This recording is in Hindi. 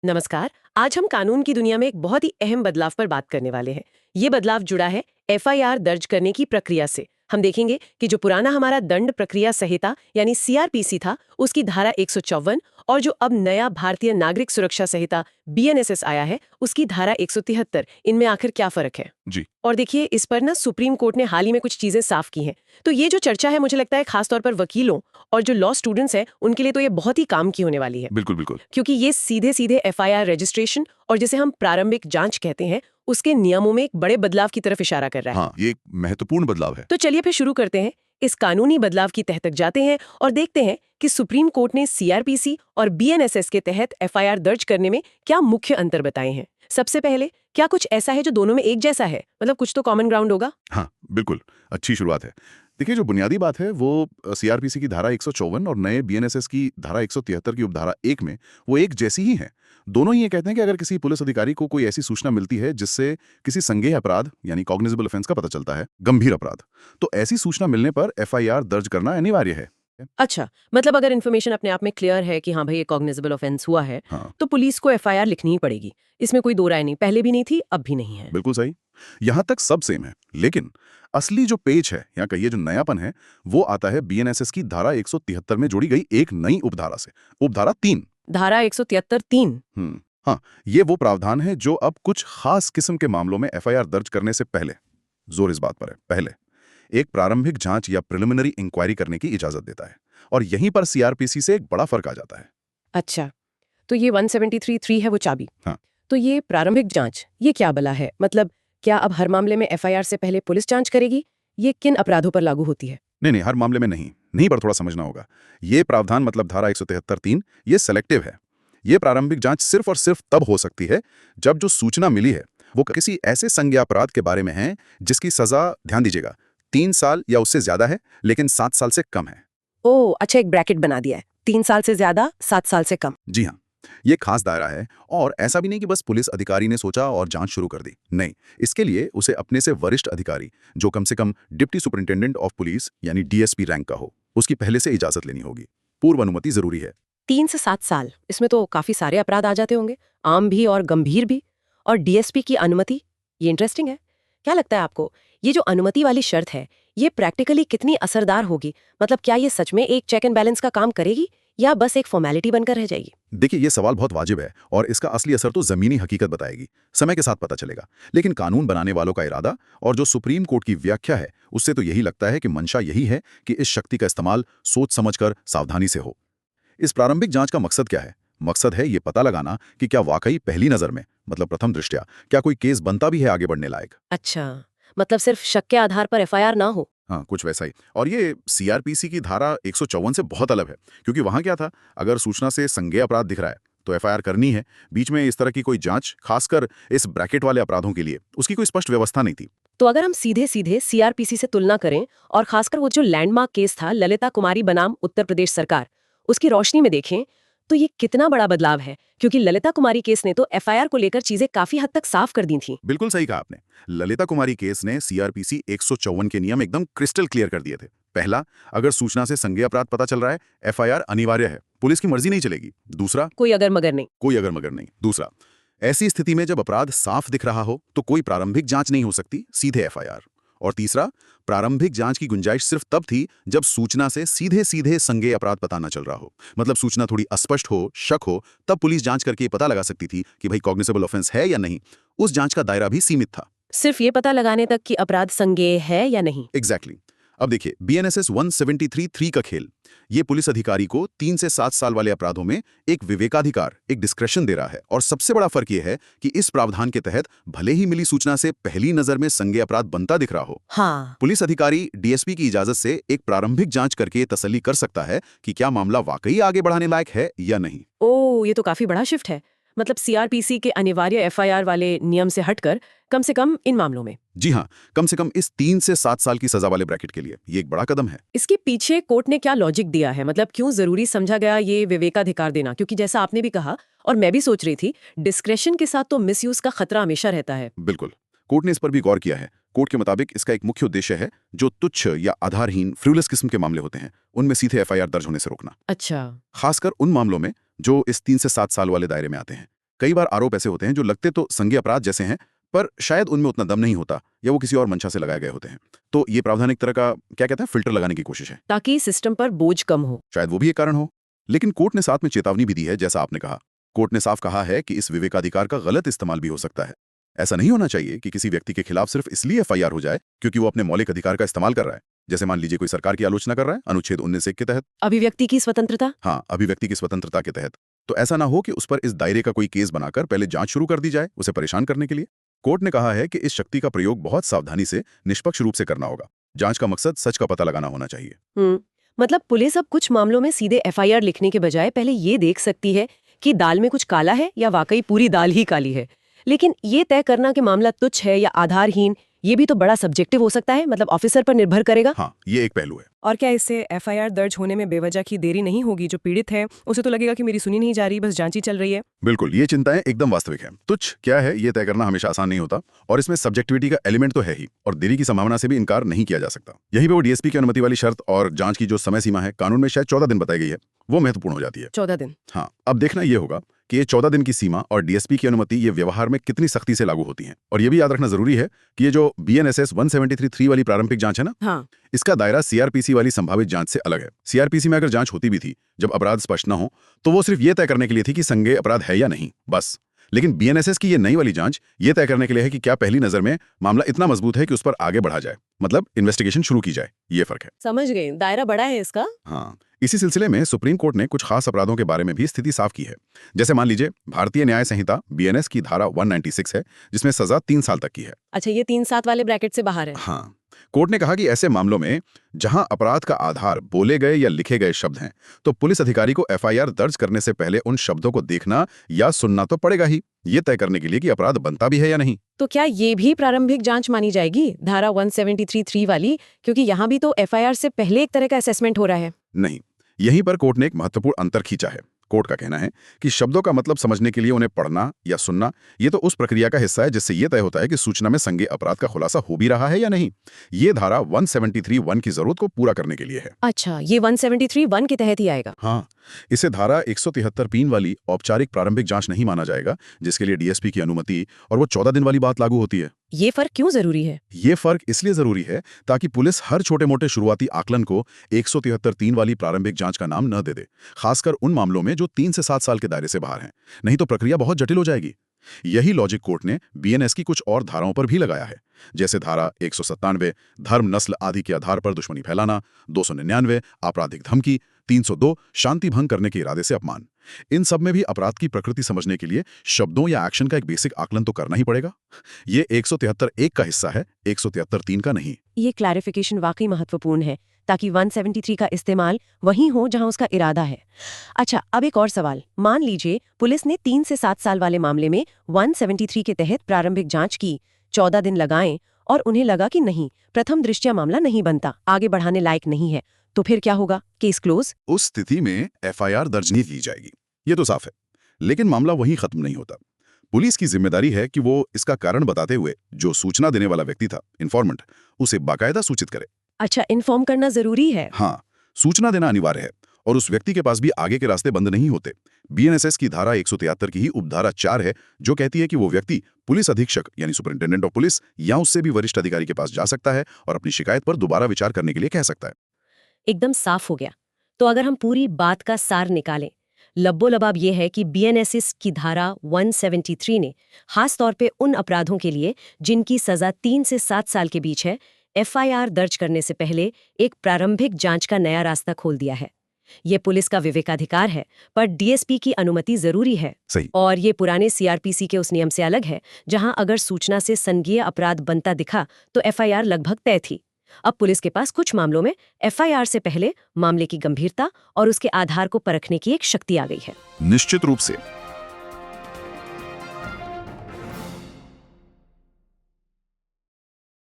नमस्कार। आज हम कानून की दुनिया में एक बहुत ही अहम बदलाव पर बात करने वाले हैं। ये बदलाव जुड़ा है एफआईआर दर्ज करने की प्रक्रिया से। हम देखेंगे कि जो पुराना हमारा दंड प्रक्रिया संहिता यानी सीआरपीसी था, उसकी धारा 154 और जो अब नया भारतीय नागरिक सुरक्षा संहिता बीएनएसएस आया है, उसकी धारा 173, इनमें आखिर क्या फर्क है? जी। और देखिए, इस पर ना सुप्रीम कोर्ट ने हाल ही में कुछ चीजें साफ की हैं। तो ये जो चर्चा है, मुझे लगता है खासतौर पर वकीलों और जो लॉ स्टूडेंट्स हैं, उनके लिए तो ये बहुत ही काम की होने वाली है। बिल्कुल बिल्कुल। क्योंकि ये सीधे सीधे एफआईआर रजिस्ट्रेशन और जिसे हम प्रारंभिक जांच कहते हैं, उसके नियमों में एक बड़े बदलाव की तरफ इशारा कर रहा है। हाँ, ये एक महत्वपूर्ण बदलाव है। तो चलिए फिर शुरू करते हैं। इस कानूनी बदलाव की तह तक जाते हैं और देखते हैं कि सुप्रीम कोर्ट ने सीआरपीसी और बीएनएसएस के तहत एफआईआर दर्ज करने में क्या मुख्य अंतर बताए हैं। सबसे पहले, क्या कुछ ऐसा है जो दोनों में एक जैसा है? मतलब कुछ तो कॉमन ग्राउंड होगा। हाँ, बिल्कुल, अच्छी शुरुआत है। देखिए, जो बुनियादी बात है वो सीआरपीसी की धारा 154 और नए बीएनएसएस की धारा 173 की उपधारा 1 में वो एक जैसी ही हैं। दोनों ही ये कहते हैं कि अगर किसी पुलिस अधिकारी को कोई ऐसी सूचना मिलती है जिससे किसी संज्ञेय अपराध यानी कॉग्निजेबल ऑफेंस का पता चलता है, गंभीर अपराध, तो ऐसी सूचना मिलने पर एफआईआर दर्ज करना अनिवार्य है। अच्छा, मतलब अगर इन्फॉर्मेशन अपने आप में क्लियर है कि हाँ भाई, ये कॉग्निजेबल ऑफेंस हुआ है, हाँ, तो पुलिस को एफआईआर लिखनी ही पड़ेगी। इसमें कोई दो राय नहीं, पहले भी नहीं थी, अब भी नहीं है। बिल्कुल सही। यहाँ तक सब सेम है, लेकिन असली जो पेच है या कहिए जो नयापन है, वो आता है बीएनएसएस की धारा 173 में जोड़ी गई एक नई उपधारा से, उपधारा 3। धारा 173(3)। हाँ, ये वो प्रावधान है जो अब कुछ खास किस्म के मामलों में एफआईआर दर्ज करने से पहले, जोर इस बात पर है, पहले एक प्रारंभिक जांच या प्रिलिमिनरी इंक्वायरी करने की इजाजत देता है। और यहीं पर सीआरपीसी से एक बड़ा फर्क आ जाता है। अच्छा, तो ये 173(3) है वो चाबी। हाँ। तो ये प्रारंभिक जांच, ये क्या बला है? मतलब क्या अब हर मामले में एफआईआर से पहले पुलिस जांच करेगी? ये किन अपराधों पर लागू होती है? नहीं, हर मामले में नहीं पर थोड़ा समझना होगा। ये प्रावधान मतलब धारा 173(3) ये सेलेक्टिव है। ये प्रारंभिक जांच सिर्फ और सिर्फ तब हो सकती है जब जो सूचना मिली है वो किसी ऐसे संज्ञेय अपराध के बारे में है जिसकी सजा, ध्यान दीजिएगा, 3 साल या उससे ज्यादा है लेकिन 7 साल से कम है। ओह अच्छा, एक ब्रैकेट बना दिया है। 3 साल से ज्यादा, 7 साल से कम। जी हाँ, ये खास दायरा है। और ऐसा भी नहीं कि बस पुलिस अधिकारी ने सोचा और जांच शुरू कर दी। नहीं, इसके लिए उसे अपने से वरिष्ठ अधिकारी, जो कम से कम डिप्टी सुपरिंटेंडेंट ऑफ पुलिस यानी डीएसपी रैंक का हो, उसकी पहले से इजाजत लेनी होगी। पूर्व अनुमति जरूरी है। 3 से 7 साल, इसमें तो काफी सारे अपराध आ जाते होंगे, आम भी और गंभीर भी। और डीएसपी की अनुमति, ये इंटरेस्टिंग है। क्या लगता है आपको, ये जो अनुमति वाली शर्त है, ये प्रैक्टिकली कितनी असरदार होगी? मतलब क्या ये सच में एक चेक एंड बैलेंस का काम करेगी या बस एक फॉर्मेलिटी बनकर रह जाएगी? देखिए, ये सवाल बहुत वाजिब है और इसका असली असर तो जमीनी हकीकत बताएगी। समय के साथ पता चलेगा। लेकिन कानून बनाने वालों का इरादा और जो सुप्रीम कोर्ट की व्याख्या है, उससे तो यही लगता है कि मंशा यही है कि इस शक्ति का इस्तेमाल सोच समझकर, सावधानी से हो। इस प्रारंभिक जांच का मकसद क्या है? मकसद है ये पता लगाना कि क्या वाकई पहली नजर में, मतलब प्रथम दृष्टया, क्या कोई केस बनता भी है आगे बढ़ने लायक। अच्छा, मतलब सिर्फ शक के आधार पर एफआईआर ना हो। हाँ, कुछ वैसा ही। और ये सीआरपीसी की धारा 154 से बहुत अलग है, क्योंकि वहां क्या था, अगर सूचना से संज्ञेय अपराध दिख रहा है तो एफआईआर करनी है। बीच में इस तरह की कोई जांच, खासकर इस ब्रैकेट वाले अपराधों के लिए, उसकी कोई स्पष्ट व्यवस्था नहीं थी। तो अगर हम सीधे सीधे सीआरपीसी से तुलना करें और खासकर वो जो लैंडमार्क केस था ललिता कुमारी बनाम उत्तर प्रदेश सरकार, उसकी रोशनी में देखें, तो ये कितना बड़ा बदलाव है। क्योंकि ललिता कुमारी केस ने तो एफआईआर को लेकर चीजें काफी हद तक साफ कर दी थी। बिल्कुल सही कहा आपने। ललिता कुमारी केस ने सीआरपीसी 154 के नियम एकदम क्रिस्टल क्लियर कर दिए थे। पहला, अगर सूचना से संज्ञेय अपराध पता चल रहा है, एफआईआर अनिवार्य है, पुलिस की मर्जी नहीं चलेगी। दूसरा, कोई अगर मगर नहीं। कोई अगर मगर नहीं। दूसरा, ऐसी स्थिति में जब अपराध साफ दिख रहा हो तो कोई प्रारंभिक जांच नहीं हो सकती, सीधे एफआईआर। और तीसरा, प्रारंभिक जांच की गुंजाइश सिर्फ तब थी जब सूचना से सीधे सीधे संज्ञेय अपराध पता न चल रहा हो। मतलब सूचना थोड़ी अस्पष्ट हो, शक हो, तब पुलिस जांच करके ये पता लगा सकती थी कि भाई कॉग्निजेबल ऑफेंस है या नहीं। उस जांच का दायरा भी सीमित था। सिर्फ ये पता लगाने तक कि अपराध संज्ञेय है या नहीं। एग्जैक्टली। अब देखिए, बीएनएसएस 173(3) का खेल, ये पुलिस अधिकारी को 3 से 7 साल वाले अपराधों में एक विवेकाधिकार, एक डिस्क्रेशन दे रहा है। और सबसे बड़ा फर्क ये है कि इस प्रावधान के तहत भले ही मिली सूचना से पहली नजर में संज्ञेय अपराध बनता दिख रहा हो, हाँ, पुलिस अधिकारी डीएसपी की इजाजत से एक प्रारंभिक जांच करके तसल्ली कर सकता है कि क्या मामला वाकई आगे बढ़ाने लायक है या नहीं। ओ, ये तो काफी बड़ा शिफ्ट है। मतलब सीआरपीसी के अनिवार्य एफआईआर वाले नियम से हटकर कम से कम इन मामलों में। जी हाँ, कम से कम इस 3 से 7 साल की सजा वाले ब्रैकेट के लिए ये एक बड़ा कदम है। इसके पीछे कोर्ट ने क्या लॉजिक दिया है? मतलब क्यों जरूरी समझा गया ये विवेकाधिकार देना? क्योंकि जैसा आपने भी कहा और मैं भी सोच रही थी, डिस्क्रेशन के साथ तो मिसयूज का खतरा हमेशा रहता है। बिल्कुल, कोर्ट ने इस पर भी गौर किया है। कोर्ट के मुताबिक इसका एक मुख्य उद्देश्य है जो तुच्छ या आधारहीन, फ्रिवलेस किस्म के मामले होते हैं, उनमें सीधे एफआईआर दर्ज होने से रोकना। अच्छा। खासकर उन मामलों में जो इस 3 से 7 साल वाले दायरे में आते हैं। कई बार आरोप ऐसे होते हैं जो लगते तो संज्ञेय अपराध जैसे हैं, पर शायद उनमें उतना दम नहीं होता या वो किसी और मंशा से लगाए गए होते हैं। तो ये प्रावधान एक तरह का क्या कहते हैं फिल्टर लगाने की कोशिश है। ताकि सिस्टम पर बोझ कम हो। शायद वो भी एक कारण हो। लेकिन कोर्ट ने साथ में चेतावनी भी दी है, जैसा आपने कहा। कोर्ट ने साफ कहा है कि इस विवेकाधिकार का गलत इस्तेमाल भी हो सकता है। ऐसा नहीं होना चाहिए कि किसी व्यक्ति के खिलाफ सिर्फ इसलिए एफआईआर हो जाए क्योंकि वो अपने मौलिक अधिकार का इस्तेमाल कर रहा है। जैसे मान लीजिए कोई सरकार की आलोचना कर रहा है अनुच्छेद 19(1) के तहत। अभिव्यक्ति की स्वतंत्रता। हाँ, अभिव्यक्ति की स्वतंत्रता के तहत। तो ऐसा ना हो कि उस पर इस दायरे का कोई केस बनाकर पहले जांच शुरू कर दी जाए उसे परेशान करने के लिए। कोर्ट ने कहा है कि इस शक्ति का प्रयोग बहुत सावधानी से, निष्पक्ष रूप से करना होगा। जांच का मकसद सच का पता लगाना होना चाहिए। मतलब पुलिस अब कुछ मामलों में सीधे एफआईआर लिखने के बजाय पहले ये देख सकती है कि दाल में कुछ काला है या वाकई पूरी दाल ही काली है। लेकिन ये तय करना कि मामला तुच्छ है या आधारहीन, ये भी तो बड़ा सब्जेक्टिव हो सकता है, मतलब ऑफिसर पर निर्भर करेगा। हाँ, ये एक पहलू है। और क्या इससे एफआईआर दर्ज होने में बेवजह की देरी नहीं होगी? जो पीड़ित है उसे तो लगेगा कि मेरी सुनी नहीं जा रही, बस जांच ही चल रही है। बिल्कुल, ये चिंताएं एकदम वास्तविक हैं। तुच्छ क्या है ये तय करना हमेशा आसान नहीं होता, और इसमें सब्जेक्टिविटी का एलिमेंट तो है ही, और देरी की संभावना से भी इनकार नहीं किया जा सकता। यही पे वो डीएसपी की अनुमति वाली शर्त और जांच की जो समय सीमा है, कानून में शायद 14 दिन बताई गई है, वो महत्वपूर्ण हो जाती है। 14 दिन। हाँ, अब देखना ये होगा कि ये 14 दिन की सीमा और डीएसपी की अनुमति ये व्यवहार में कितनी सख्ती से लागू होती हैं। और ये भी याद रखना जरूरी है कि ये जो बीएनएसएस 173(3) वाली प्रारंभिक जांच है ना, हाँ। इसका दायरा सीआरपीसी वाली संभावित जांच से अलग है। सीआरपीसी में अगर जांच होती भी थी जब अपराध स्पष्ट न हो, तो वो सिर्फ ये तय करने के लिए थी कि संज्ञेय अपराध है या नहीं, बस। लेकिन बीएनएसएस की ये नई वाली जांच ये तय करने के लिए है कि क्या पहली नजर में मामला इतना मजबूत है कि उस पर आगे बढ़ा जाए, मतलब इन्वेस्टिगेशन शुरू की जाए। ये फर्क है। समझ गए, दायरा बड़ा है इसका। हाँ, इसी सिलसिले में सुप्रीम कोर्ट ने कुछ खास अपराधों के बारे में भी स्थिति साफ की है। जैसे मान लीजिए भारतीय न्याय संहिता बीएनएस की धारा 196 है, जिसमें सजा 3 साल तक की है। अच्छा, ये 3-7 वाले ब्रैकेट से बाहर है। हाँ, कोर्ट ने कहा कि ऐसे मामलों में जहां अपराध का आधार बोले गए या लिखे गए शब्द हैं, तो पुलिस अधिकारी को एफआईआर दर्ज करने से पहले उन शब्दों को देखना या सुनना तो पड़ेगा ही, ये तय करने के लिए कि अपराध बनता भी है या नहीं। तो क्या ये भी प्रारंभिक जांच मानी जाएगी, धारा 173(3) वाली? क्योंकि यहाँ भी तो एफआईआर से पहले एक तरह का असेसमेंट हो रहा है। नहीं, यहीं पर कोर्ट ने एक महत्वपूर्ण अंतर खींचा है। कोर्ट का कहना है कि शब्दों का मतलब समझने के लिए उन्हें पढ़ना या सुनना, ये तो उस प्रक्रिया का हिस्सा है जिससे ये तय होता है कि सूचना में संज्ञेय अपराध का खुलासा हो भी रहा है या नहीं। ये धारा 173(1) की जरूरत को पूरा करने के लिए है। अच्छा, ये 173(1) के तहत ही आएगा। हाँ, इसे धारा 173(3) वाली औपचारिक प्रारंभिक जांच नहीं माना जाएगा, जिसके लिए डीएसपी की अनुमति और वो 14 दिन वाली बात लागू होती है। ये फर्क क्यों जरूरी है? ये फर्क इसलिए जरूरी है ताकि पुलिस हर छोटे मोटे शुरुआती आकलन को 173(3) वाली प्रारंभिक जांच का नाम न दे दे, खासकर उन मामलों में जो 3 से 7 साल के दायरे से बाहर हैं। नहीं तो प्रक्रिया बहुत जटिल हो जाएगी। यही लॉजिक कोर्ट ने बीएनएस की कुछ और धाराओं पर भी लगाया है, जैसे धारा 197 धर्म नस्ल आदि के आधार पर दुश्मनी फैलाना, 299 आपराधिक धमकी, 302 शांति भंग करने के इरादे से अपमान। इन सब में भी अपराध की प्रकृति समझने के लिए शब्दों या एक्शन का एक बेसिक आकलन तो करना ही पड़ेगा। ये 173(1) का हिस्सा है, 173(3) का नहीं। ये क्लैरिफिकेशन वाकई महत्वपूर्ण है, ताकि 173 का इस्तेमाल वहीं हो जहां उसका इरादा है। अच्छा, अब एक और सवाल। मान लीजिए पुलिस ने 3 से 7 साल वाले मामले में 173 के तहत प्रारंभिक जांच की, 14 दिन लगाएं, और उन्हें लगा कि नहीं, प्रथम दृष्टया मामला नहीं बनता, आगे बढ़ाने लायक नहीं है, तो फिर क्या होगा? Case close? उस स्थिति में एफआईआर दर्ज नहीं की जाएगी, ये तो साफ है। लेकिन मामला वहीं खत्म नहीं होता। पुलिस की जिम्मेदारी है कि वो इसका कारण बताते हुए जो सूचना देने वाला व्यक्ति था, इन्फॉर्मेंट, उसे बाकायदा सूचित करे। अच्छा, इन्फॉर्म करना जरूरी है। हाँ, सूचना देना अनिवार्य है, और उस व्यक्ति के पास भी आगे के रास्ते बंद नहीं होते। बीएनएसएस की धारा 173 की ही उपधारा 4 है, जो कहती है कि वो व्यक्ति पुलिस अधीक्षक यानी सुपरिंटेंडेंट ऑफ पुलिस या उससे भी वरिष्ठ अधिकारी के पास जा सकता है और अपनी शिकायत पर दोबारा विचार करने के लिए कह सकता है। एकदम साफ हो गया। तो अगर हम पूरी बात का सार निकालें, लब्बो-लबाब ये है कि बीएनएसएस की धारा 173 ने खास तौर पे उन अपराधों के लिए जिनकी सजा 3 से 7 साल के बीच है, एफआईआर दर्ज करने से पहले एक प्रारंभिक जांच का नया रास्ता खोल दिया है। ये पुलिस का विवेकाधिकार है, पर डीएसपी की अनुमति जरूरी है। सही। और ये पुराने सीआरपीसी के उस नियम से अलग है, जहां अगर सूचना से संज्ञेय अपराध बनता दिखा तो एफआईआर लगभग तय थी। अब पुलिस के पास कुछ मामलों में एफआईआर से पहले मामले की गंभीरता और उसके आधार को परखने की एक शक्ति आ गई है। निश्चित रूप से